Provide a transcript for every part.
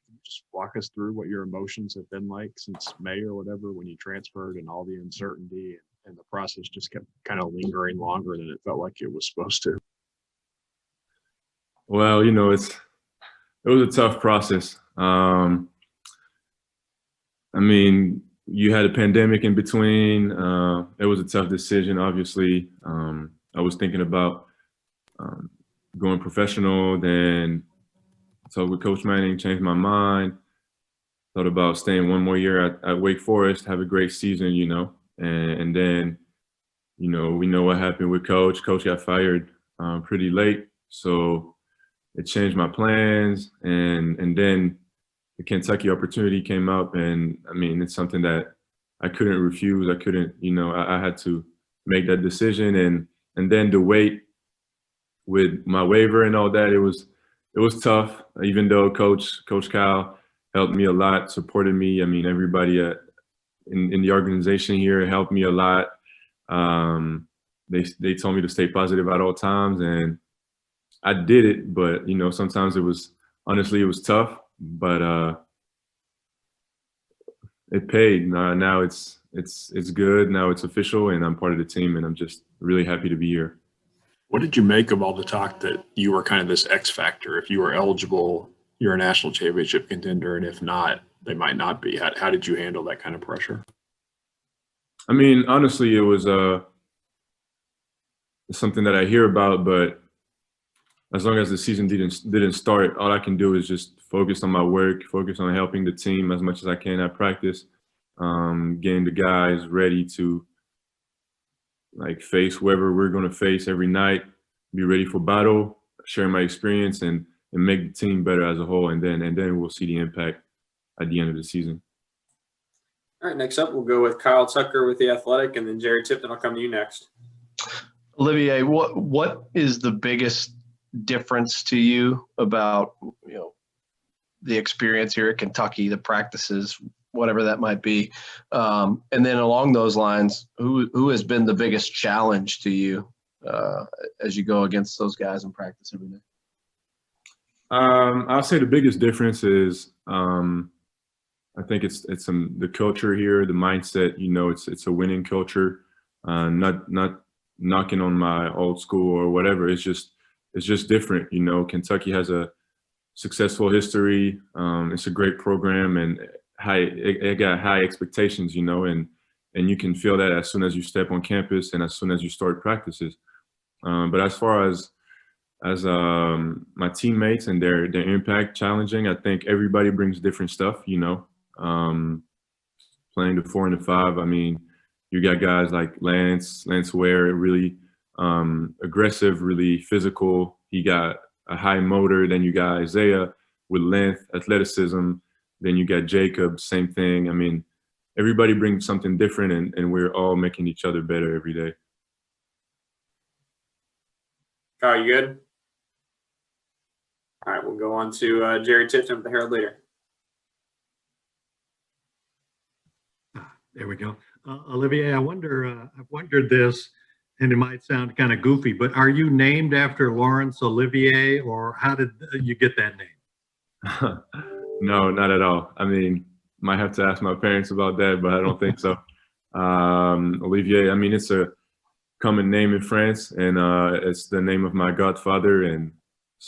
Can you just walk us through what your emotions have been like since May or whatever when you transferred and all the uncertainty and the process just kept kind of lingering longer than it felt like it was supposed to? Well, it was a tough process. I mean, you had a pandemic in between. It was a tough decision, obviously. I was thinking about going professional, then talked with Coach Manning, changed my mind, thought about staying one more year at Wake Forest, have a great season, and then, we know what happened with Coach. Coach got fired pretty late, so it changed my plans, and then the Kentucky opportunity came up, and I mean, it's something that I couldn't refuse. I couldn't, I had to make that decision, and then the wait with my waiver and all that, it was tough. Even though Coach Kyle helped me a lot, supported me. I mean, everybody in the organization here helped me a lot. They told me to stay positive at all times, and I did it. But sometimes it was tough. But it paid. Now it's good. Now it's official, and I'm part of the team, and I'm just really happy to be here. What did you make of all the talk that you were kind of this X factor? If you were eligible, you're a national championship contender, and if not, they might not be. How did you handle that kind of pressure? I mean, honestly, it was something that I hear about, but as long as the season didn't start, all I can do is just focus on my work, focus on helping the team as much as I can at practice, getting the guys ready to face whoever we're going to face every night, be ready for battle, share my experience, and make the team better as a whole, and then we'll see the impact at the end of the season. All right, next up we'll go with Kyle Tucker with The Athletic, and then Jerry Tipton will come to you next. Olivier, what is the biggest difference to you about the experience here at Kentucky, the practices, whatever that might be, and then along those lines, who has been the biggest challenge to you as you go against those guys in practice every day? I'll say the biggest difference is I think it's the culture here, the mindset. It's a winning culture, not knocking on my old school or whatever. It's just different. Kentucky has a successful history. It's a great program, and it got high expectations, and you can feel that as soon as you step on campus and as soon as you start practices. But as far as my teammates and their impact challenging, I think everybody brings different stuff, playing the 4 and the 5. I mean, you got guys like Lance Ware, really aggressive, really physical. He got a high motor. Then you got Isaiah with length, athleticism. Then you got Jacob, same thing. I mean, everybody brings something different, and we're all making each other better every day. Kyle, you good? All right, we'll go on to Jerry Tipton with the Herald Leader. There we go. Olivier, I've wondered this, and it might sound kind of goofy, but are you named after Laurence Olivier, or how did you get that name? No, not at all. I mean, might have to ask my parents about that, but I don't think so. Olivier, I mean, it's a common name in France, and it's the name of my godfather, and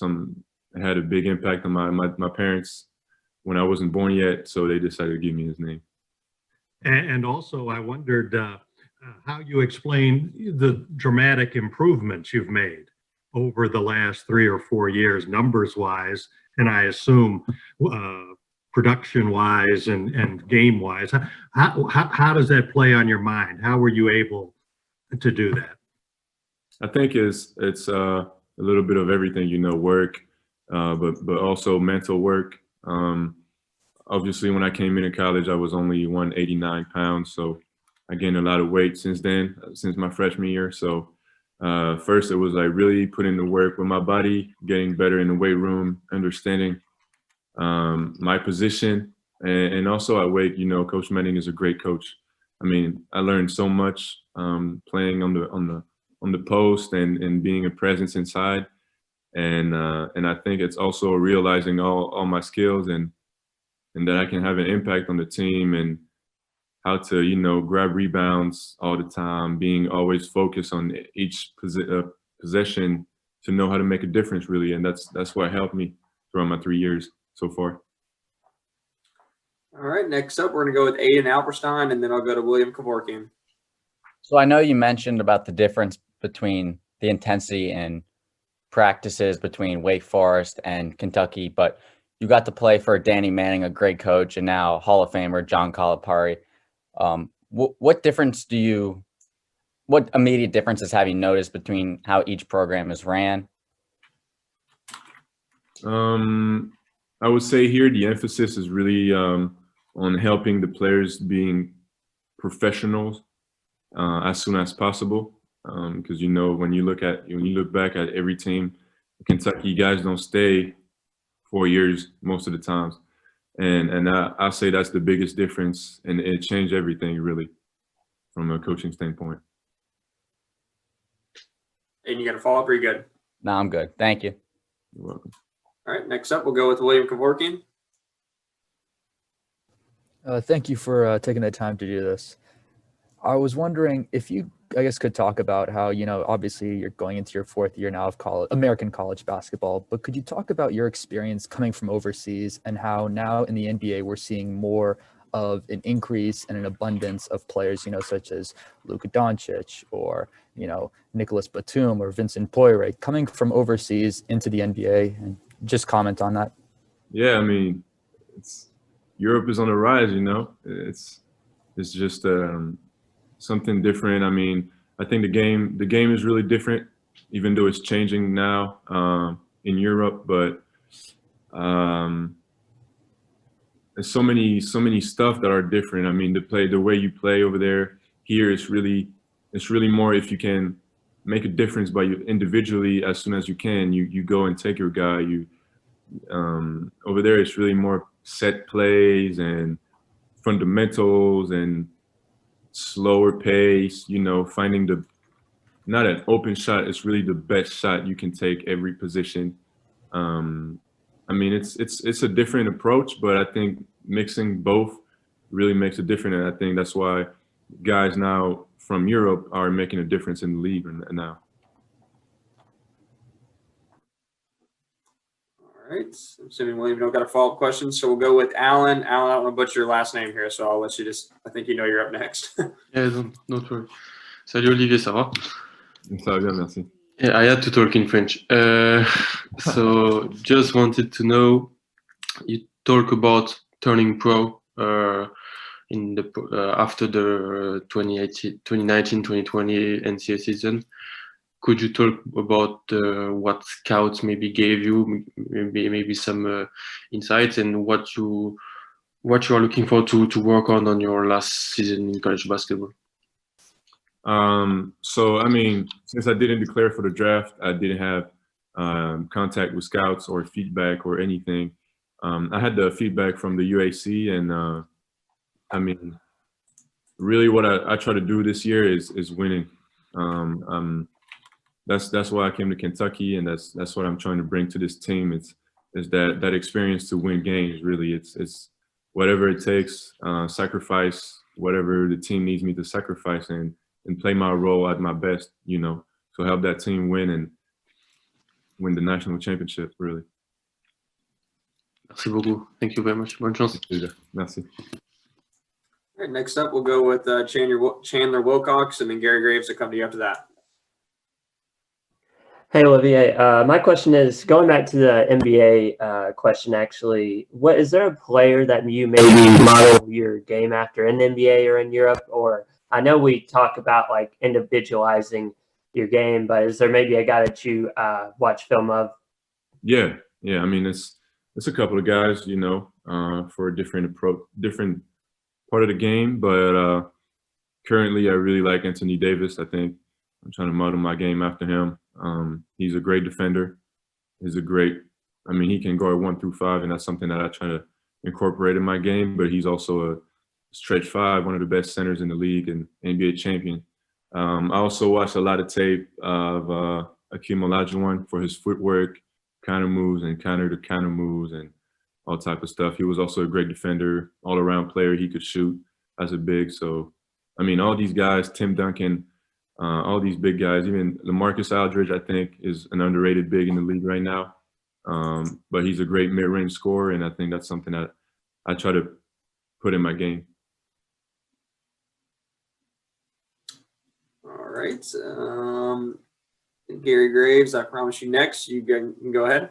it had a big impact on my parents when I wasn't born yet, so they decided to give me his name. And also, I wondered how you explain the dramatic improvements you've made over the last 3 or 4 years, numbers-wise, and I assume production-wise and game-wise. How does that play on your mind? How were you able to do that? I think it's a little bit of everything, work, but also mental work. Obviously, when I came into college, I was only 189 pounds, so I gained a lot of weight since my freshman year. So first, it was like really putting the work with my body, getting better in the weight room, understanding my position, and also at Wake, Coach Manning is a great coach. I mean, I learned so much playing on the post and being a presence inside, and I think it's also realizing all my skills and and that I can have an impact on the team, and how to, you know, grab rebounds all the time, being always focused on each possession to know how to make a difference, really. And that's what helped me throughout my 3 years so far. All right, next up, we're going to go with Aiden Alperstein, and then I'll go to William Kevorkian. So I know you mentioned about the difference between the intensity and practices between Wake Forest and Kentucky, but you got to play for Danny Manning, a great coach, and now Hall of Famer John Calipari. What immediate differences have you noticed between how each program is ran? I would say here the emphasis is really on helping the players being professionals as soon as possible. Because, you know, when you look back at every team, Kentucky guys don't stay 4 years most of the times, and I say that's the biggest difference, and it changed everything really from a coaching standpoint. And you got a follow-up, or you good? No, I'm good. Thank you. You're welcome. All right, next up, we'll go with William Kevorkian. Thank you for taking the time to do this. I was wondering if you, I guess, could talk about how, you know, obviously you're going into your 4th year now of American college basketball, but could you talk about your experience coming from overseas and how now in the NBA we're seeing more of an increase and an abundance of players, you know, such as Luka Doncic or, you know, Nicholas Batum or Vincent Poirier coming from overseas into the NBA, and just comment on that. Yeah, I mean, Europe is on the rise, you know. It's just something different. I mean, I think the game is really different, even though it's changing now in Europe. But there's so many stuff that are different. I mean, the way you play over there, here it's really more if you can make a difference by you individually as soon as you can. You go and take your guy. Over there it's really more set plays and fundamentals and slower pace, you know, finding not an open shot, it's really the best shot you can take every position. I mean, it's a different approach, but I think mixing both really makes a difference. And I think that's why guys now from Europe are making a difference in the league now. All right, I'm assuming William don't got a follow-up question, so we'll go with Alan. Alan, I don't want to butcher your last name here, so I'll let you I think you know you're up next. Yeah, don't worry. Salut Olivier, ça va? Ça va bien, merci. Yeah, I had to talk in French. So just wanted to know, you talk about turning pro in the after the 2019-2020 NCAA season. Could you talk about what scouts maybe gave you, maybe some insights, and what you are looking for to work on your last season in college basketball? So, I mean, since I didn't declare for the draft, I didn't have contact with scouts or feedback or anything. I had the feedback from the UAC, and I mean, really what I try to do this year is winning. That's why I came to Kentucky, and that's what I'm trying to bring to this team. Is that experience to win games. Really, it's whatever it takes, sacrifice whatever the team needs me to sacrifice, and play my role at my best, you know, to help that team win and win the national championship, really. Merci beaucoup. Thank you very much. Bonne chance. Merci. All right, next up, we'll go with Chandler Wilcox, and then Gary Graves will come to you after that. Hey, Olivier. My question is, going back to the NBA question, actually, is there a player that you maybe model your game after in the NBA or in Europe? Or I know we talk about like individualizing your game, but is there maybe a guy that you watch film of? Yeah. I mean, it's a couple of guys, you know, for a different approach, different part of the game. But currently, I really like Anthony Davis. I think I'm trying to model my game after him. He's a great defender. He can guard 1 through 5, and that's something that I try to incorporate in my game. But he's also a stretch 5, one of the best centers in the league and NBA champion. I also watched a lot of tape of Akeem Olajuwon for his footwork, counter moves and counter moves, and all type of stuff. He was also a great defender, all around player. He could shoot as a big. So, I mean, all these guys, Tim Duncan, all these big guys, even LaMarcus Aldridge, I think, is an underrated big in the league right now. But he's a great mid-range scorer, and I think that's something that I try to put in my game. All right. Gary Graves, I promise you next. You can go ahead.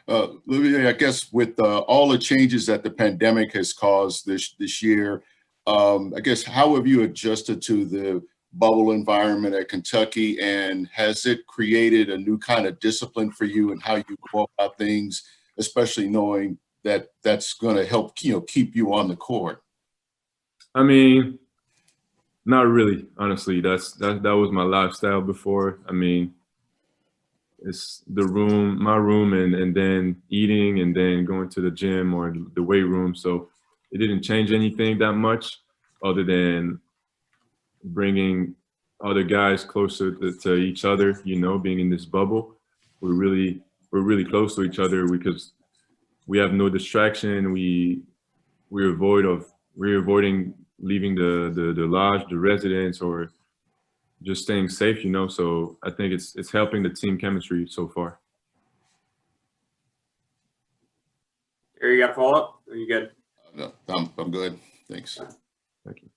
Olivier, I guess with all the changes that the pandemic has caused this year, I guess how have you adjusted to the bubble environment at Kentucky, and has it created a new kind of discipline for you and how you go about things, especially knowing that that's going to help keep you on the court? I mean, not really, honestly. That was my lifestyle before. I mean, it's my room, and then eating, and then going to the gym or the weight room. So it didn't change anything that much, other than bringing other guys closer to each other. Being in this bubble, we're really close to each other because we have no distraction. We're avoiding leaving the lodge, the residence, or just staying safe, So I think it's helping the team chemistry so far. Gary, you got a follow-up? Are you good? No, I'm good. Thanks. Thank you.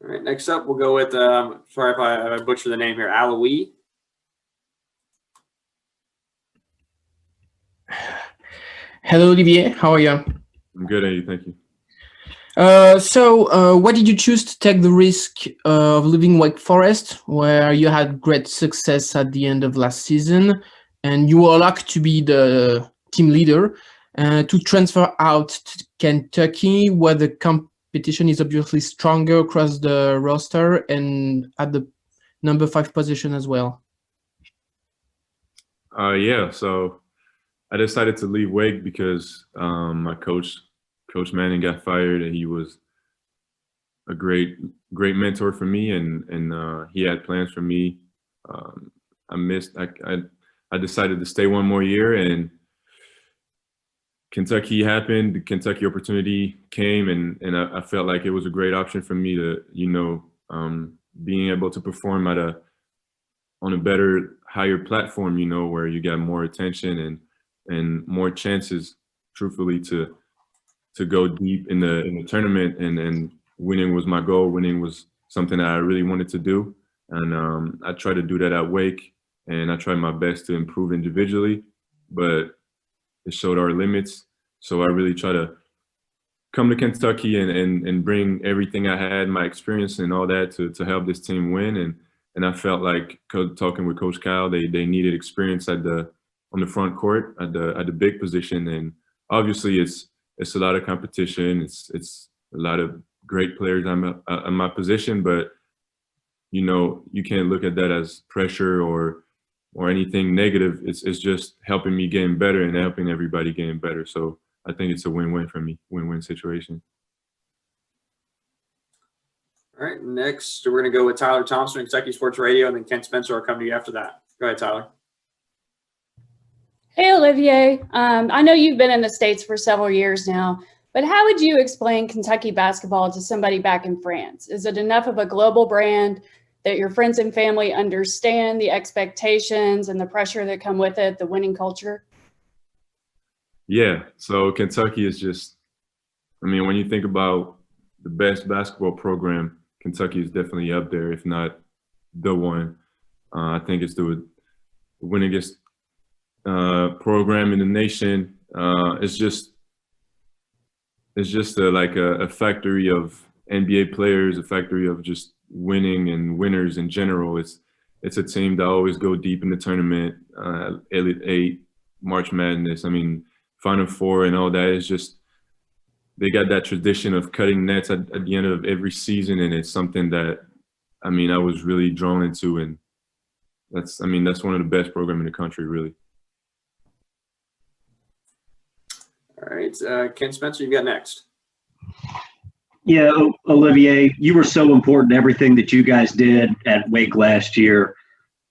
All right. Next up, we'll go with, sorry if I butcher the name here, Alois. Hello, Olivier. How are you? I'm good, Eddie. Thank you. So why did you choose to take the risk of leaving Wake Forest, where you had great success at the end of last season, and you were lucky to be the team leader, to transfer out to Kentucky, where the competition is obviously stronger across the roster and at the number 5 position as well? Yeah, so I decided to leave Wake because my Coach Manning got fired, and he was a great mentor for me, and he had plans for me. I decided to stay one more year, and Kentucky happened. The Kentucky opportunity came, and I felt like it was a great option for me to, being able to perform on a better, higher platform, where you got more attention and more chances, truthfully, to go deep in the tournament, and winning was my goal. Winning was something that I really wanted to do, and I tried to do that at Wake, and I tried my best to improve individually, but it showed our limits. So I really try to come to Kentucky and bring everything I had, my experience and all that, to help this team win. And I felt like, talking with Coach Kyle, they needed experience on the front court at the big position, and obviously it's a lot of competition. It's a lot of great players on my position, but you can't look at that as pressure or anything negative. It's just helping me getting better and helping everybody getting better. So I think it's a win-win for me, win-win situation. All right. Next, we're going to go with Tyler Thompson, Kentucky Sports Radio, and then Ken Spencer will come to you after that. Go ahead, Tyler. Hey, Olivier. I know you've been in the States for several years now, but how would you explain Kentucky basketball to somebody back in France? Is it enough of a global brand that your friends and family understand the expectations and the pressure that come with it, the winning culture? Yeah, so Kentucky is just, when you think about the best basketball program, Kentucky is definitely up there, if not the one. I think it's the winningest program in the nation. It's just a factory of NBA players, a factory of just winning and winners in general. It's a team that always go deep in the tournament, Elite Eight, March Madness. Final Four and all that. It's just, they got that tradition of cutting nets at the end of every season, and it's something that I was really drawn into, and that's one of the best programs in the country, really. All right, Ken Spencer, you got next. Yeah, Olivier, you were so important to everything that you guys did at Wake last year.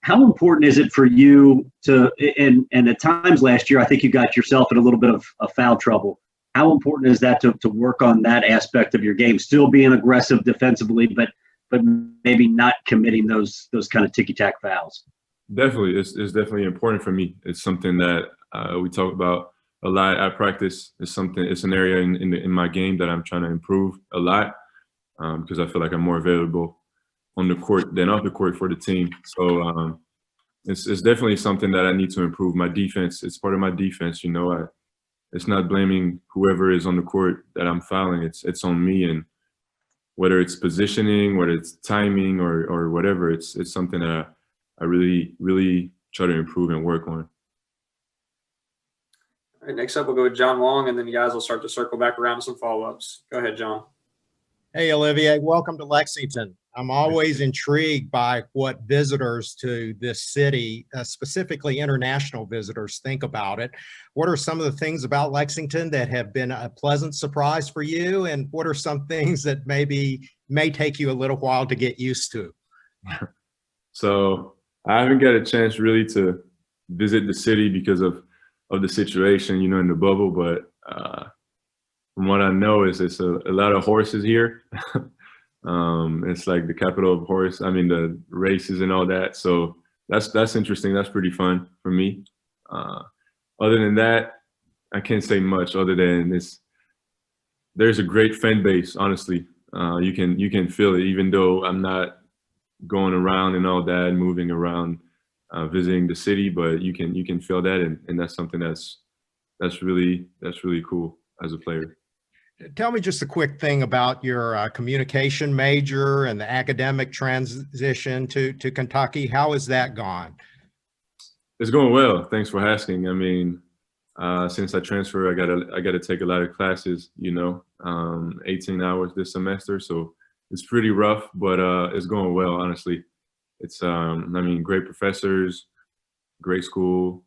how important is it for you to, and at times last year, I think you got yourself in a little bit of foul trouble. How important is that to work on that aspect of your game, still being aggressive defensively, but maybe not committing those kind of ticky-tack fouls? Definitely, it's definitely important for me. It's something that we talk about a lot at practice. It's an area in my game that I'm trying to improve a lot because I feel like I'm more available on the court than off the court for the team. So it's definitely something that I need to improve. My defense, it's part of my defense. You know, it's not blaming whoever is on the court that I'm fouling. It's on me, and whether it's positioning, whether it's timing, or whatever, it's something that I really try to improve and work on. All right, next up, we'll go with John Wong, and then you guys will start to circle back around to some follow-ups. Go ahead, John. Hey, Olivier, welcome to Lexington. I'm always intrigued by what visitors to this city, specifically international visitors, think about it. What are some of the things about Lexington that have been a pleasant surprise for you? And what are some things that may take you a little while to get used to? So I haven't got a chance really to visit the city because of the situation, you know, in the bubble, but from what I know is it's a lot of horses here. It's like the capital of horse. I mean, the races and all that. So that's interesting. That's pretty fun for me. Other than that, I can't say much other than there's a great fan base, honestly. You can feel it, even though I'm not going around and all that, moving around, visiting the city, but you can feel that, and that's something that's really cool as a player. Tell me just a quick thing about your communication major and the academic transition to Kentucky. How has that gone? It's going well. Thanks for asking. I mean, since I transferred, I gotta take a lot of classes, you know, 18 hours this semester. So it's pretty rough, but it's going well, honestly. It's, I mean, great professors, great school.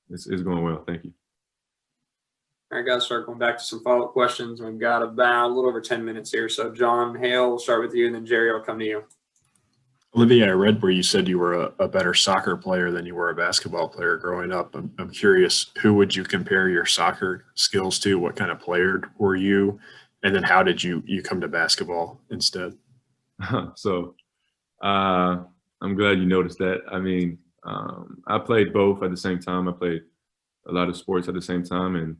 It's going well. Thank you. All right, guys, start going back to some follow-up questions. We've got about a little over 10 minutes here. So John Hale, we'll start with you, and then Jerry, I'll come to you. Olivier, I read where you said you were a better soccer player than you were a basketball player growing up. I'm curious, who would you compare your soccer skills to? What kind of player were you? And then how did you come to basketball instead? So I'm glad you noticed that. I mean, I played both at the same time. I played a lot of sports at the same time, and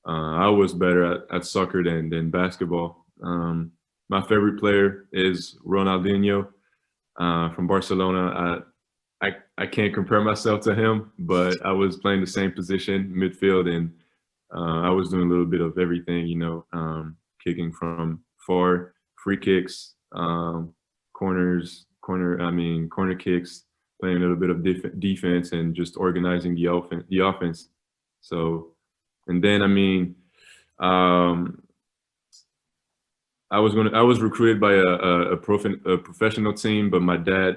I was better at soccer than basketball. My favorite player is Ronaldinho from Barcelona. I can't compare myself to him, but I was playing the same position, midfield, and I was doing a little bit of everything, you know, kicking from far, free kicks, corner kicks, playing a little bit of defense, and just organizing the offense. So, and then, I mean, I was recruited by a professional team, but my dad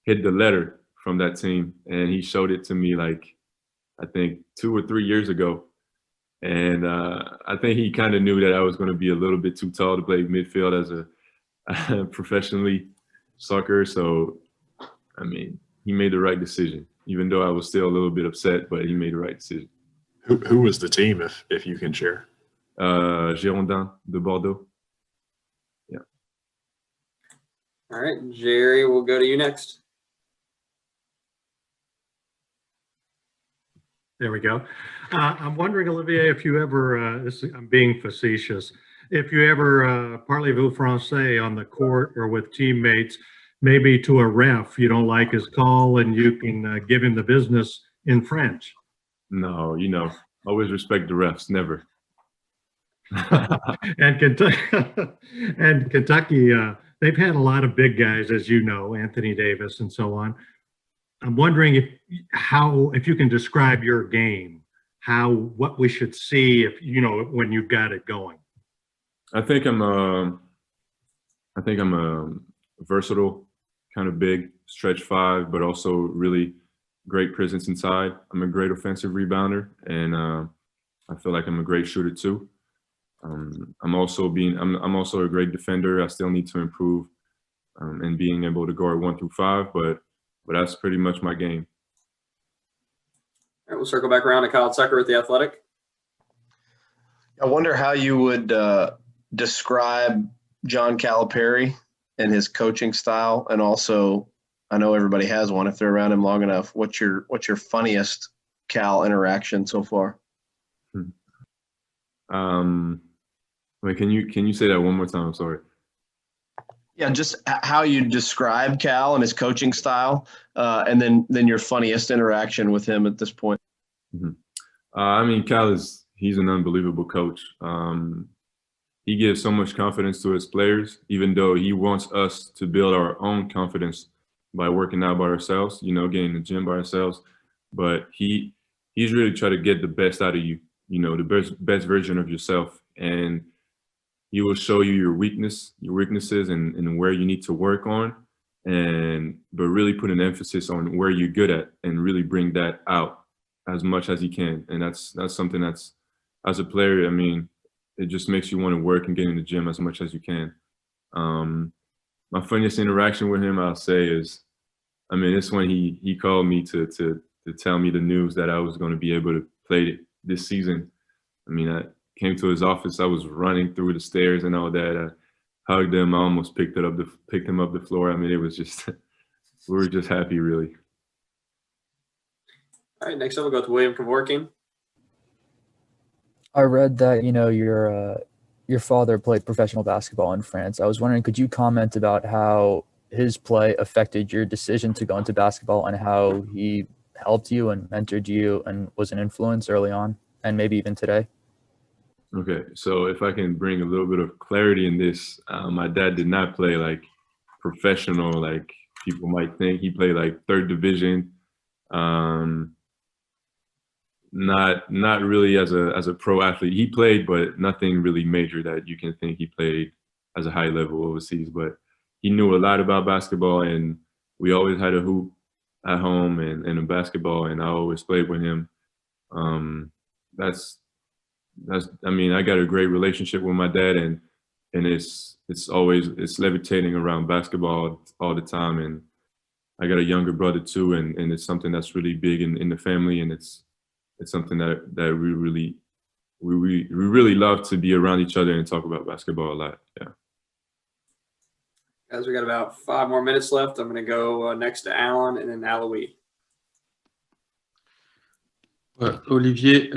hid the letter from that team, and he showed it to me like, I think 2 or 3 years ago. And I think he kind of knew that I was going to be a little bit too tall to play midfield as a professionally soccer. So, I mean, he made the right decision, even though I was still a little bit upset, but he made the right decision. Who was the team, if you can share? Girondins de Bordeaux. Yeah. All right, Jerry, we'll go to you next. There we go. I'm wondering, Olivier, if you ever, I'm being facetious, if you ever parlez-vous français on the court or with teammates, maybe to a ref, you don't like his call and you can give him the business in French. No, you know, always respect the refs, never. And Kentucky, they've had a lot of big guys, as you know, Anthony Davis and so on. I'm wondering if you can describe your game, what we should see if, you know, when you've got it going. I think I'm a versatile, kind of big, stretch 5, but also really great presence inside. I'm a great offensive rebounder, and I feel like I'm a great shooter too. I'm also a great defender. I still need to improve in being able to guard 1 through 5, but but that's pretty much my game. All right, we'll circle back around to Kyle Tucker at The Athletic. I wonder how you would describe John Calipari and his coaching style, and also, I know everybody has one if they're around him long enough. What's your funniest Cal interaction so far? Wait, can you say that one more time? I'm sorry. Yeah, just how you describe Cal and his coaching style, and then your funniest interaction with him at this point. I mean, Cal he's an unbelievable coach. He gives so much confidence to his players, even though he wants us to build our own confidence by working out by ourselves, getting in the gym by ourselves. But he's really trying to get the best out of you, the best version of yourself. And he will show you your weaknesses and where you need to work on, but really put an emphasis on where you're good at and really bring that out as much as you can. And that's something that's, as a player, I mean, it just makes you want to work and get in the gym as much as you can. My funniest interaction with him, I'll say, is, I mean, it's when he called me to tell me the news that I was going to be able to play this season. I mean, I came to his office. I was running through the stairs and all that. I hugged him. I almost picked him up the floor. I mean, it was just, we were just happy, really. All right, next up we'll go to William Kevorkian. I read that your father played professional basketball in France. I was wondering, could you comment about how his play affected your decision to go into basketball and how he helped you and mentored you and was an influence early on and maybe even today? Okay, so if I can bring a little bit of clarity in this, my dad did not play like professional, like people might think. He played like third division. Not really as a pro athlete. He played, but nothing really major that you can think he played as a high level overseas. But he knew a lot about basketball, and we always had a hoop at home and a basketball, and I always played with him. I mean, I got a great relationship with my dad, and it's levitating around basketball all the time. And I got a younger brother too, and it's something that's really big in the family, and it's something that we really love to be around each other and talk about basketball a lot. Yeah. Guys, we got about 5 more minutes left. I'm going to go next to Alan and then Alois. Olivier,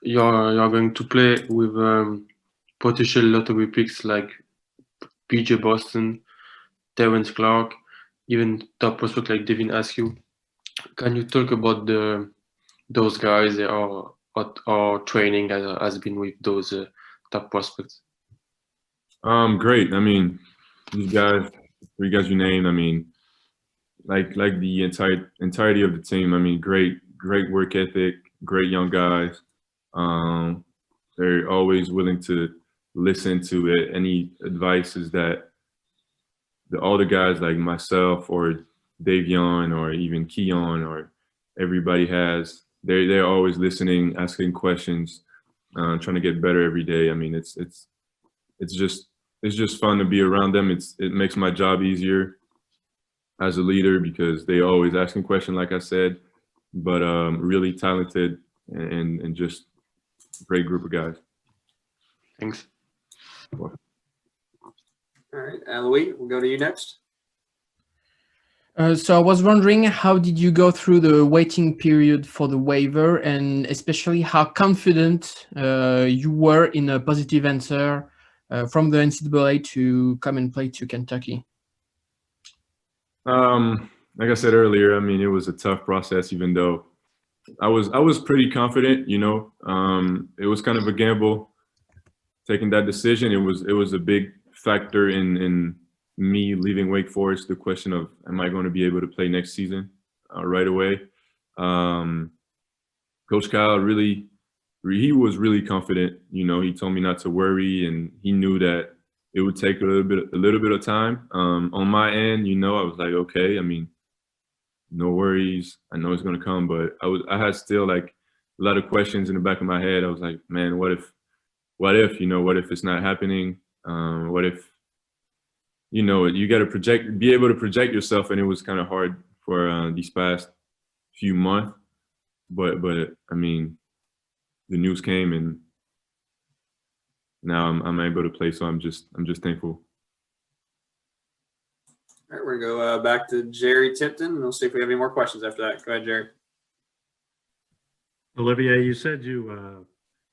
you're going to play with potential lottery picks like PJ Boston, Terrence Clark, even top prospect like Devin Askew. Can you talk about those guys or training has been with those top prospects? Great. I mean, these guys, 3 guys you named, I mean, like the entirety of the team. I mean, great work ethic, great young guys. They're always willing to listen to any advices that the older guys like myself or Davion or even Keon or everybody has. They're always listening, asking questions, trying to get better every day. I mean, it's just fun to be around them. It makes my job easier as a leader because they always asking questions, like I said, but really talented and just great group of guys. Thanks. All right, Alois, we'll go to you next. So I was wondering, how did you go through the waiting period for the waiver, and especially how confident you were in a positive answer from the NCAA to come and play to Kentucky? Like I said earlier, I mean, it was a tough process, even though I was pretty confident, it was kind of a gamble taking that decision. It was a big factor in me leaving Wake Forest, the question of, am I going to be able to play next season right away? Coach Kyle he was really confident. He told me not to worry, and he knew that it would take a little bit of time. On my end, I was like, okay, I mean, no worries. I know it's going to come, but I had still like a lot of questions in the back of my head. I was like, man, what if, what if it's not happening? What if, you got to be able to project yourself. And it was kind of hard for these past few months, but I mean, the news came and now I'm able to play. So I'm just thankful. All right, we're gonna go back to Jerry Tipton, and we'll see if we have any more questions after that. Go ahead, Jerry. Olivier, you said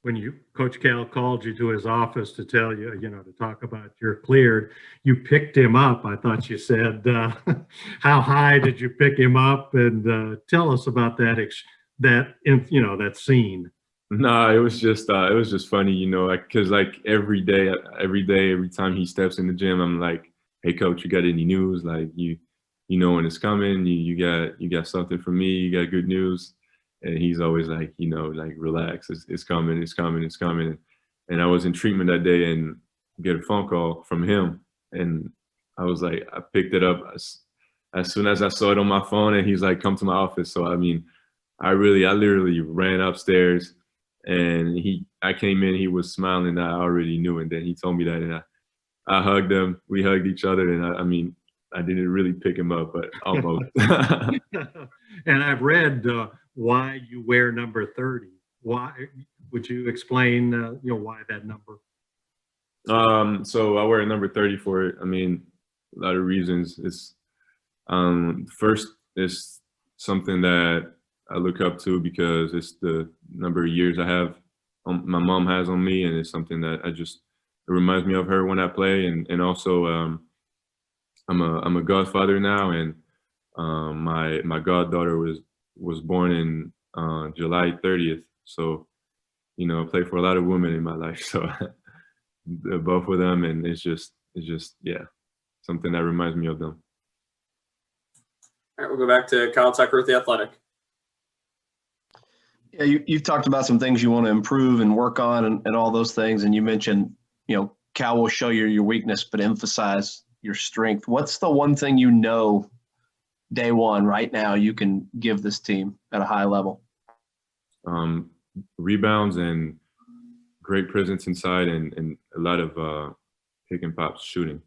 when Coach Cal called you to his office to tell you, to talk about you're cleared, you picked him up. I thought you said, how high did you pick him up? And tell us about that scene. No, it was just funny, because like every time he steps in the gym, I'm like, hey coach, you got any news? Like you know when it's coming, you got something for me, you got good news. And he's always like, like relax, it's coming. And I was in treatment that day and get a phone call from him. And I was like, I picked it up as soon as I saw it on my phone, and he's like, come to my office. So, I mean, I literally ran upstairs, and I came in, he was smiling, I already knew. And then he told me that, and I hugged him, we hugged each other. And I didn't really pick him up, but almost. And I've read why you wear number 30. Why would you explain, why that number? So I wear number 30 for it. I mean, a lot of reasons. It's first, it's something that I look up to because it's the number of years my mom has on me, and it's something that it reminds me of her when I play, and also I'm a godfather now, and my goddaughter was born in July 30th. So, I play for a lot of women in my life. So both of them, and it's just something that reminds me of them. All right, we'll go back to Kyle Tucker with The Athletic. Yeah, you've talked about some things you want to improve and work on and all those things. And you mentioned, Cal will show you your weakness, but emphasize your strength. What's the one thing day one right now you can give this team at a high level? Rebounds and great presence inside, and a lot of pick and pops shooting.